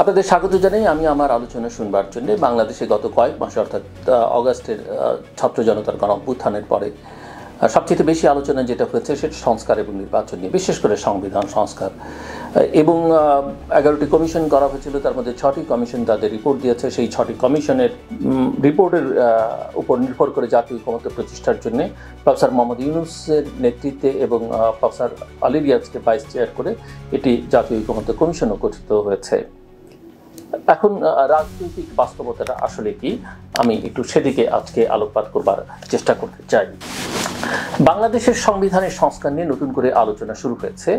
আপনাদের স্বাগত জানাই। আমি আমার আলোচনা শুনবার জন্য বাংলাদেশে গত কয়েক মাসে অর্থাৎ অগাস্টের ছাত্র জনতার গণ অভ্যুত্থানের পরে সবচেয়ে বেশি আলোচনা যেটা হয়েছে সেটা সংস্কার এবং নির্বাচন নিয়ে, বিশেষ করে সংবিধান সংস্কার। এবং 11টি কমিশন করা হয়েছিল, তার মধ্যে 6টি কমিশন তাদের রিপোর্ট দিয়েছে। সেই 6টি কমিশনের রিপোর্টের উপর নির্ভর করে জাতীয় ঐকমত্য প্রতিষ্ঠার জন্য প্রফেসর মোহাম্মদ ইউনূসের নেতৃত্বে এবং প্রফেসর আলী রিয়াজকে ভাইস চেয়ার করে এটি জাতীয় ঐকমত্য কমিশনও গঠিত হয়েছে। এখন রাজনৈতিক বাস্তবতাটা আসলে কি, আমি একটু সেদিকে আজকে আলোকপাত করবার চেষ্টা করতে চাই। বাংলাদেশের সংবিধানের সংস্কার নিয়ে নতুন করে আলোচনা শুরু হয়েছে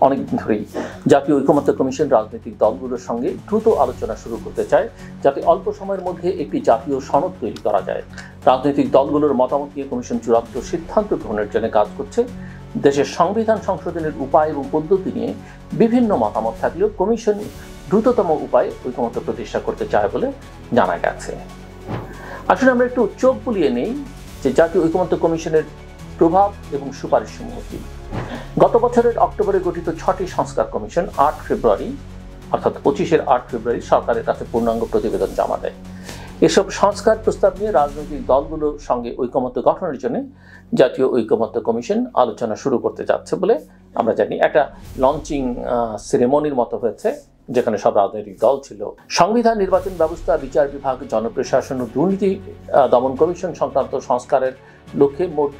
অনেকদিন ধরেই। জাতীয় ঐকমত্য কমিশন রাজনৈতিক দলগুলোর সঙ্গে দ্রুত আলোচনা শুরু করতে চায় যাতে অল্প সময়ের মধ্যে একটি জাতীয় সনদ তৈরি করা যায়। রাজনৈতিক দলগুলোর মতামত নিয়ে কমিশন চূড়ান্ত সিদ্ধান্ত গ্রহণের জন্য কাজ করছে। দেশের সংবিধান সংশোধনের উপায় এবং পদ্ধতি নিয়ে বিভিন্ন মতামত থাকলেও কমিশন দ্রুততম উপায়ে ঐকমত্য প্রতিষ্ঠা করতে চায় বলে জানা গেছে। আসলে আমরা একটু চোখ বুলিয়ে নেই যে জাতীয় ঐকমত্য কমিশনের প্রভাব এবং সুপারিশসমূহ কি। গত বছরের অক্টোবরে গঠিত 6টি সংস্কার কমিশন 8 ফেব্রুয়ারি অর্থাৎ 8 ফেব্রুয়ারি সরকারের কাছে পূর্ণাঙ্গ প্রতিবেদন জমা দেয়। এসব সংস্কার প্রস্তাব নিয়ে রাজনৈতিক দলগুলোর সঙ্গে ঐকমত্য গঠনের জন্য জাতীয় ঐকমত্য কমিশন আলোচনা শুরু করতে যাচ্ছে বলে আমরা জানি। একটা লঞ্চিং সেরেমনির মতো হয়েছে যেখানে সব রাজনৈতিক দল ছিল। সংবিধান, নির্বাচন ব্যবস্থা, বিচার বিভাগ, জনপ্রশাসন ও দুর্নীতি দমন কমিশন সংক্রান্ত সংস্কারের লক্ষ্যে মোট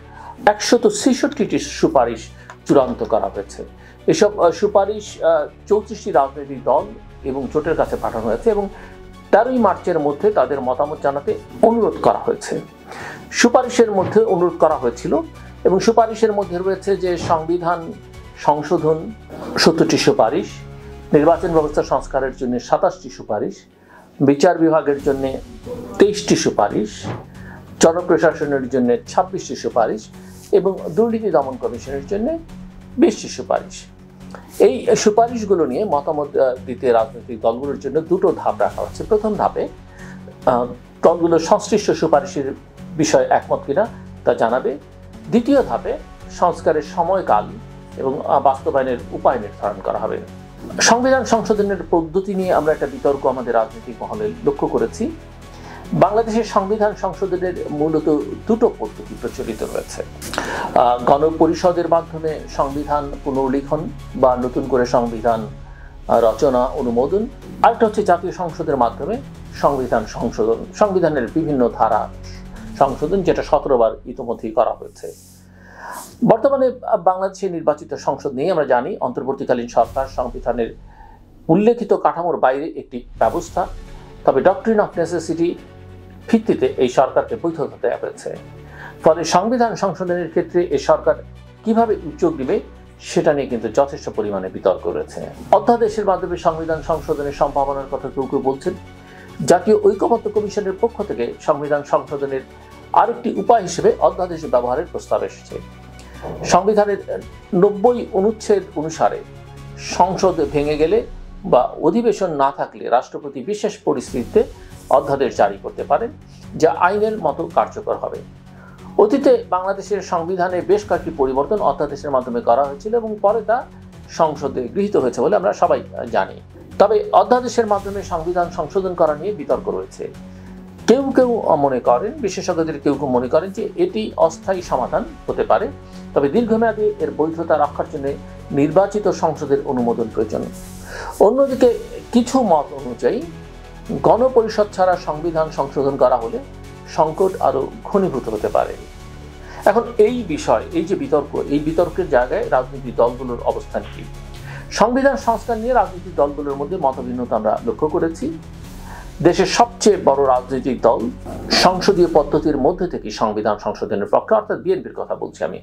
163টি সুপারিশ চূড়ান্ত করা হয়েছে। এসব সুপারিশ 34টি রাজনৈতিক দল এবং জোটের কাছে পাঠানো হয়েছে এবং 13ই মার্চের মধ্যে তাদের মতামত জানাতে অনুরোধ করা হয়েছে। সুপারিশের মধ্যে অনুরোধ করা হয়েছিল এবং সুপারিশের মধ্যে রয়েছে যে সংবিধান সংশোধন 70টি সুপারিশ, নির্বাচন ব্যবস্থা সংস্কারের জন্য 27টি সুপারিশ, বিচার বিভাগের জন্য 23টি সুপারিশ, জনপ্রশাসনের জন্য 26টি সুপারিশ এবং দুর্নীতি দমন কমিশনের জন্য 20টি সুপারিশ। এই সুপারিশগুলো নিয়ে মতামত দিতে রাজনৈতিক দলগুলোর জন্য দুটো ধাপ রাখা হচ্ছে। প্রথম ধাপে দলগুলোর সংশ্লিষ্ট সুপারিশের বিষয়ে একমত কিনা তা জানাবে। দ্বিতীয় ধাপে সংস্কারের সময়কাল এবং বাস্তবায়নের উপায় নির্ধারণ করা হবে। সংবিধান সংশোধনের পদ্ধতি নিয়ে আমরা একটা বিতর্ক আমাদের রাজনৈতিক মহলে লক্ষ্য করেছি। বাংলাদেশের সংবিধান সংশোধনের মূলত দুটো পদ্ধতি প্রচলিত রয়েছে। গণপরিষদের মাধ্যমে সংবিধান পুনর্লিখন বা নতুন করে সংবিধান রচনা অনুমোদন, আরেকটা হচ্ছে জাতীয় সংসদের মাধ্যমে সংবিধান সংশোধন, সংবিধানের বিভিন্ন ধারা সংশোধন, যেটা 17 বার ইতিমধ্যেই করা হয়েছে। বর্তমানে বাংলাদেশের নির্বাচিত সংসদ নিয়ে আমরা জানি অন্তর্বর্তীকালীন সরকার সংবিধানের উল্লেখিত কাঠামোর বাইরে একটি ব্যবস্থা, তবে ডক্ট্রিন অফ নেসেসিটি ভিত্তিতে এই সরকারকে বৈধতা দেওয়া হয়েছে। ফলে সংবিধান সংশোধনের ক্ষেত্রে এই সরকার কিভাবে উদ্যোগ নেবে সেটা নিয়ে কিন্তু যথেষ্ট পরিমাণে বিতর্ক রয়েছে। অধ্যাদেশের মাধ্যমে সংবিধান সংশোধনের সম্ভাবনার কথা কেউ কেউ বলছেন। জাতীয় ঐকমত্য কমিশনের পক্ষ থেকে সংবিধান সংশোধনের আরেকটি উপায় হিসেবে অধ্যাদেশ ব্যবহারের প্রস্তাব এসেছে। সংবিধানের 90 অনুচ্ছেদ অনুসারে সংসদ ভেঙে গেলে বা অধিবেশন না থাকলে রাষ্ট্রপতি বিশেষ পরিস্থিতিতে অধ্যাদেশ জারি করতে পারেন, যা আইনের মতো কার্যকর হবে। অতীতে বাংলাদেশের সংবিধানে বেশ কয়েকটি পরিবর্তন অধ্যাদেশের মাধ্যমে করা হয়েছিল এবং পরে তা সংসদে গৃহীত হয়েছে বলে আমরা সবাই জানি। তবে অধ্যাদেশের মাধ্যমে সংবিধান সংশোধন করা নিয়ে বিতর্ক রয়েছে। কেউ কেউ মনে করেন, বিশেষজ্ঞদের কেউ কেউ মনে করেন যে এটি অস্থায়ী সমাধান হতে পারে, তবে দীর্ঘমেয়াদে এর বৈধতা রক্ষার জন্য নির্বাচিত সংসদের অনুমোদন প্রয়োজন। অন্যদিকে কিছু মত অনুযায়ী গণপরিষদ ছাড়া সংবিধান সংশোধন করা হলে সংকট আরও ঘনীভূত হতে পারে। এখন এই বিষয়, এই যে বিতর্ক, এই বিতর্কের জায়গায় রাজনৈতিক দলগুলোর অবস্থান কি? সংবিধান সংস্কার নিয়ে রাজনৈতিক দলগুলোর মধ্যে মতভিন্নতা আমরা লক্ষ্য করেছি। দেশের সবচেয়ে বড় রাজনৈতিক দল সংসদীয় পদ্ধতির মধ্যে থেকে সংবিধান সংশোধনের পক্ষে, অর্থাৎ বিএনপির কথা বলছি আমি।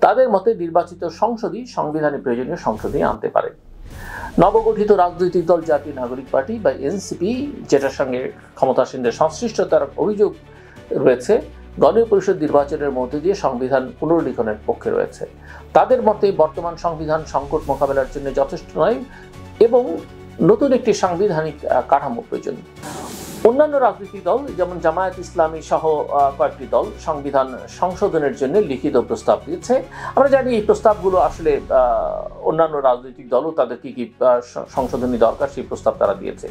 তাদের মতে নির্বাচিত সংসদই সংবিধানে প্রয়োজনীয় সংশোধনী আনতে পারে। নবগঠিত রাজনৈতিক দল জাতীয় নাগরিক পার্টি বা এনসিপি, যেটার সঙ্গে ক্ষমতাসীনদের সংশ্লিষ্টতার অভিযোগ রয়েছে, গণপরিষদ নির্বাচনের মধ্যে দিয়ে সংবিধান পুনর্লিখনের পক্ষে রয়েছে। তাদের মতে বর্তমান সংবিধান সংকট মোকাবেলার জন্য যথেষ্ট নয় এবং নতুন একটি সাংবিধানিক কাঠামো প্রয়োজন। অন্যান্য রাজনৈতিক দল যেমন জামায়াত ইসলামী সহ কয়েকটি দল সংবিধান সংশোধনের জন্য লিখিত প্রস্তাব দিয়েছে। আমরা জানি এই প্রস্তাবগুলো আসলে অন্যান্য রাজনৈতিক দলও তাদের কি কি সংশোধনী দরকার সেই প্রস্তাব তারা দিয়েছে।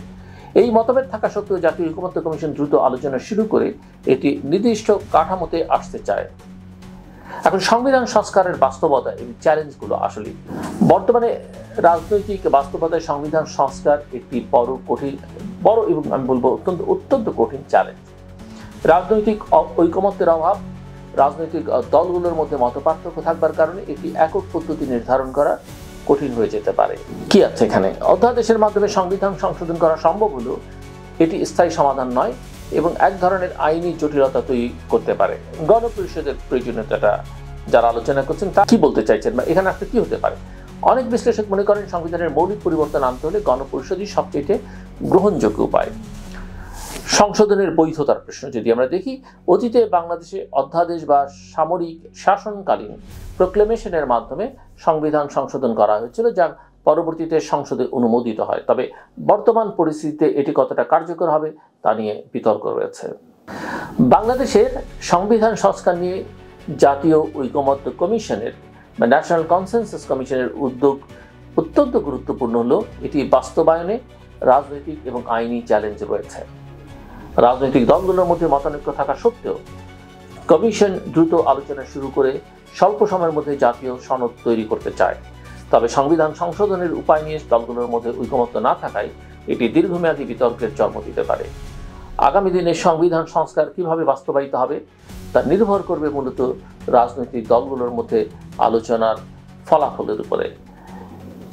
এই মতভেদ থাকা সত্ত্বেও জাতীয় ঐকমত্য কমিশন দ্রুত আলোচনা শুরু করে এটি নির্দিষ্ট কাঠামোতে আসতে চায়। এখন সংবিধান সংস্কারের বাস্তবতা এবং চ্যালেঞ্জগুলো আসলে বর্তমানে রাজনৈতিক বাস্তবতায় সংবিধান সংস্কার একটি বড় এবং আমি বলবো অত্যন্ত কঠিন চ্যালেঞ্জ। রাজনৈতিক ঐকমত্যের অভাব, রাজনৈতিক দলগুলোর মধ্যে মতপার্থক্য থাকবার কারণে একটি একক পদ্ধতি নির্ধারণ করা কঠিন হয়ে যেতে পারে। কি আছে এখানে? অধ্যাদেশের মাধ্যমে সংবিধান সংশোধন করা সম্ভব হলেও এটি স্থায়ী সমাধান নয় এবং এক ধরনের আইনি জটিলতা তৈরি করতে পারে। গণপরিষদের প্রয়োজনীয়তাটা যারা আলোচনা করছেন তা কি বলতে চাইছেন বা এখানে আসলে কি হতে পারে? অনেক বিশ্লেষক মনে করেন সংবিধানের মৌলিক পরিবর্তন আনতে হলে গণপরিষদই সবচেয়ে গ্রহণযোগ্য উপায়। সংশোধনের বৈধতার প্রশ্ন যদি আমরা দেখি, অতীতে বাংলাদেশে অধ্যাদেশ বা সামরিক শাসনকালীন প্রোক্লেমেশনের মাধ্যমে সংবিধান সংশোধন করা হয়েছিল, যা পরবর্তীতে সংসদে অনুমোদিত হয়। তবে বর্তমান পরিস্থিতিতে এটি কতটা কার্যকর হবে তা নিয়ে বিতর্ক রয়েছে। বাংলাদেশের সংবিধান সংস্কার নিয়ে জাতীয় ঐকমত্য কমিশনের বা ন্যাশনাল কনসেনসাস কমিশনের উদ্যোগ অত্যন্ত গুরুত্বপূর্ণ হলেও এটি বাস্তবায়নে রাজনৈতিক এবং আইনি চ্যালেঞ্জ রয়েছে। রাজনৈতিক দলগুলোর মধ্যে মতানৈক্য থাকা সত্ত্বেও কমিশন দ্রুত আলোচনা শুরু করে স্বল্প সময়ের মধ্যে জাতীয় সনদ তৈরি করতে চায়। তবে সংবিধান সংশোধনের উপায় নিয়ে দলগুলোর মধ্যে ঐকমত্য না থাকায় এটি দীর্ঘমেয়াদী বিতর্কের জন্ম দিতে পারে। আগামী দিনে সংবিধান সংস্কার কিভাবে বাস্তবায়িত হবে তা নির্ভর করবে মূলত রাজনৈতিক দলগুলোর মধ্যে আলোচনার ফলাফলের উপরে।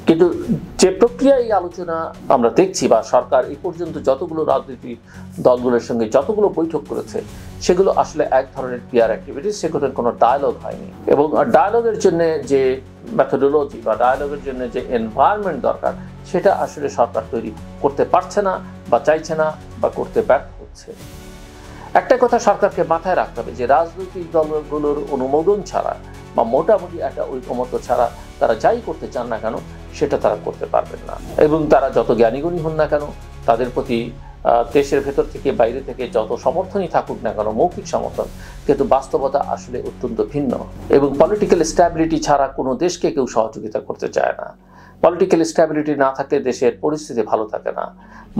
কিন্তু যে প্রক্রিয়া এই আলোচনা আমরা দেখছি বা সরকার এই পর্যন্ত যতগুলো রাজনৈতিক দলগুলোর সঙ্গে যতগুলো বৈঠক করেছে সেগুলো আসলে এক ধরনের পিয়ার অ্যাক্টিভিটি, সেগুলোর কোনো ডায়ালগ হয়নি। এবং ডায়ালগের জন্য যে মেথোডোলজি বা ডায়ালগের জন্য যে এনভায়রনমেন্ট দরকার সেটা আসলে সরকার তৈরি করতে পারছে না বা চাইছে না বা করতে ব্যর্থ হচ্ছে। একটা কথা সরকারকে মাথায় রাখতে হবে যে রাজনৈতিক দলগুলোর অনুমোদন ছাড়া বা মোটামুটি একটা ঐকমত্য ছাড়া তারা যাই করতে চান না কেন সেটা তারা করতে পারবেন না। এবং তারা যত জ্ঞানীগুণী হন না কেন, তাদের প্রতি দেশের ভেতর থেকে বাইরে থেকে যত সমর্থনই থাকুক না কেন, মৌখিক সমর্থন, কিন্তু বাস্তবতা আসলে অত্যন্ত ভিন্ন। এবং পলিটিক্যাল স্ট্যাবিলিটি ছাড়া কোনো দেশকে কেউ সহযোগিতা করতে চায় না। পলিটিক্যাল স্ট্যাবিলিটি না থাকলে দেশের পরিস্থিতি ভালো থাকে না,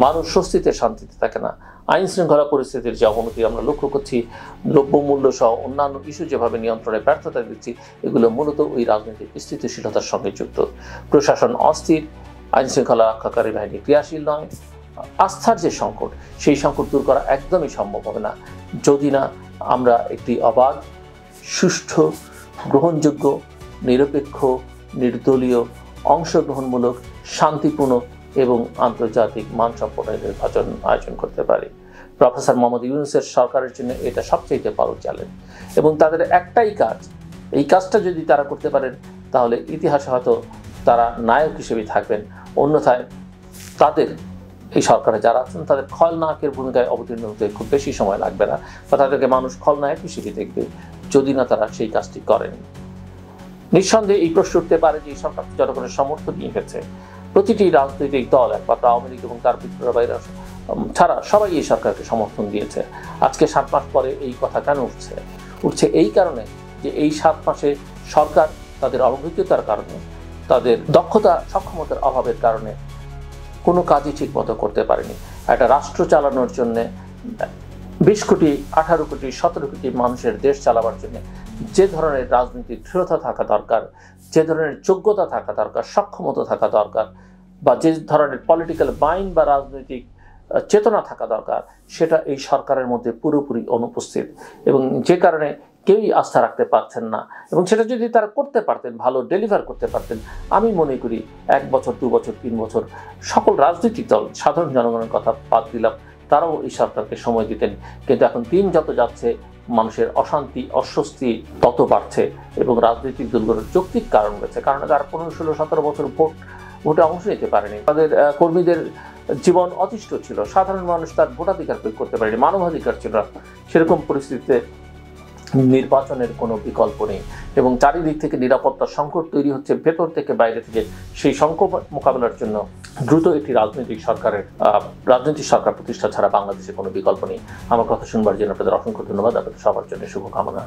মানুষ স্বস্তিতে শান্তিতে থাকে না। আইন শৃঙ্খলা পরিস্থিতির যে অবনতি আমরা লক্ষ্য করছি, দ্রব্যমূল্য সহ অন্যান্য ইস্যু যেভাবে নিয়ন্ত্রণে ব্যর্থতা দিচ্ছি, এগুলো মূলত ওই রাজনৈতিক স্থিতিশীলতার সঙ্গে যুক্ত। প্রশাসন অস্থির, আইন শৃঙ্খলা রক্ষাকারী বাহিনী ক্রিয়াশীল নয়। আস্থার যে সংকট, সেই সংকট দূর করা একদমই সম্ভব হবে না যদি না আমরা একটি অবাধ, সুষ্ঠু, গ্রহণযোগ্য, নিরপেক্ষ, নির্দলীয়, অংশগ্রহণমূলক, শান্তিপূর্ণ এবং আন্তর্জাতিক মানসম্পন্ন নির্বাচন আয়োজন করতে পারি। প্রফেসর মোহাম্মদ ইউনূসের সরকারের জন্য এটা সবচেয়ে বড় চ্যালেঞ্জ এবং তাদের একটাই কাজ, এই কাজটা যদি তারা করতে পারেন তাহলে ইতিহাসে হয়তো তারা নায়ক হিসেবে থাকবেন। অন্যথায় তাদের এই সরকারে যারা আছেন তাদের খলনায়কের ভূমিকায় অবতীর্ণ হতে খুব বেশি সময় লাগবে না, বা তাদেরকে মানুষ খলনায়ক হিসেবে দেখবে যদি না তারা সেই কাজটি করেন। নিঃসন্দেহে এই প্রশ্ন উঠতে পারে যে এই সরকার জনগণের সমর্থন নিয়ে গেছে। প্রতিটি রাজনৈতিক দল, একমাত্র আওয়ামী লীগ এবং তার মিত্ররা ছাড়া সবাই এই সরকারকে সমর্থন দিয়েছে। আজকে 7 মাস পরে এই কথা কেন উঠছে এই কারণে যে এই 7 মাসে সরকার তাদের অভিজ্ঞতার কারণে, তাদের দক্ষতা সক্ষমতার অভাবের কারণে কোনো কাজই ঠিক মতো করতে পারেনি। একটা রাষ্ট্র চালানোর জন্য 20 কোটি, 18 কোটি, 17 কোটি মানুষের দেশ চালাবার জন্য যে ধরনের রাজনৈতিক দৃঢ়তা থাকা দরকার, যে ধরনের যোগ্যতা থাকা দরকার, সক্ষমতা থাকা দরকার, বা যে ধরনের পলিটিক্যাল মাইন্ড বা রাজনৈতিক চেতনা থাকা দরকার, সেটা এই সরকারের মধ্যে পুরোপুরি অনুপস্থিত এবং যে কারণে কেউই আস্থা রাখতে পারছেন না। এবং সেটা যদি তারা করতে পারতেন, ভালো ডেলিভার করতে পারতেন, আমি মনে করি 1 বছর, 2 বছর, 3 বছর সকল রাজনৈতিক দল, সাধারণ জনগণের কথা বাদ দিলাম, তারাও এই সরকারকে সময় দিতেন। কিন্তু এখন দিন যত যাচ্ছে মানুষের অশান্তি, অস্বস্তি তত বাড়ছে এবং রাজনৈতিক দলগুলোর যৌক্তিক কারণ রয়েছে। কারণ তারা 15, 16, 17 বছর ভোটে অংশ নিতে পারেনি, তাদের কর্মীদের জীবন অতিষ্ঠ ছিল, সাধারণ মানুষ তার ভোটাধিকার প্রয়োগ করতে পারেনি, মানবাধিকার ছিল না। সেরকম পরিস্থিতিতে নির্বাচনের কোনো বিকল্প নেই এবং চারিদিক থেকে নিরাপত্তার সংকট তৈরি হচ্ছে, ভেতর থেকে বাইরে থেকে। সেই সংকট মোকাবেলার জন্য দ্রুত একটি রাজনৈতিক সরকার প্রতিষ্ঠা ছাড়া বাংলাদেশে কোনো বিকল্প নেই। আমার কথা শুনবার জন্য আপনাদের অসংখ্য ধন্যবাদ। আপনাদের সবার জন্য শুভকামনা।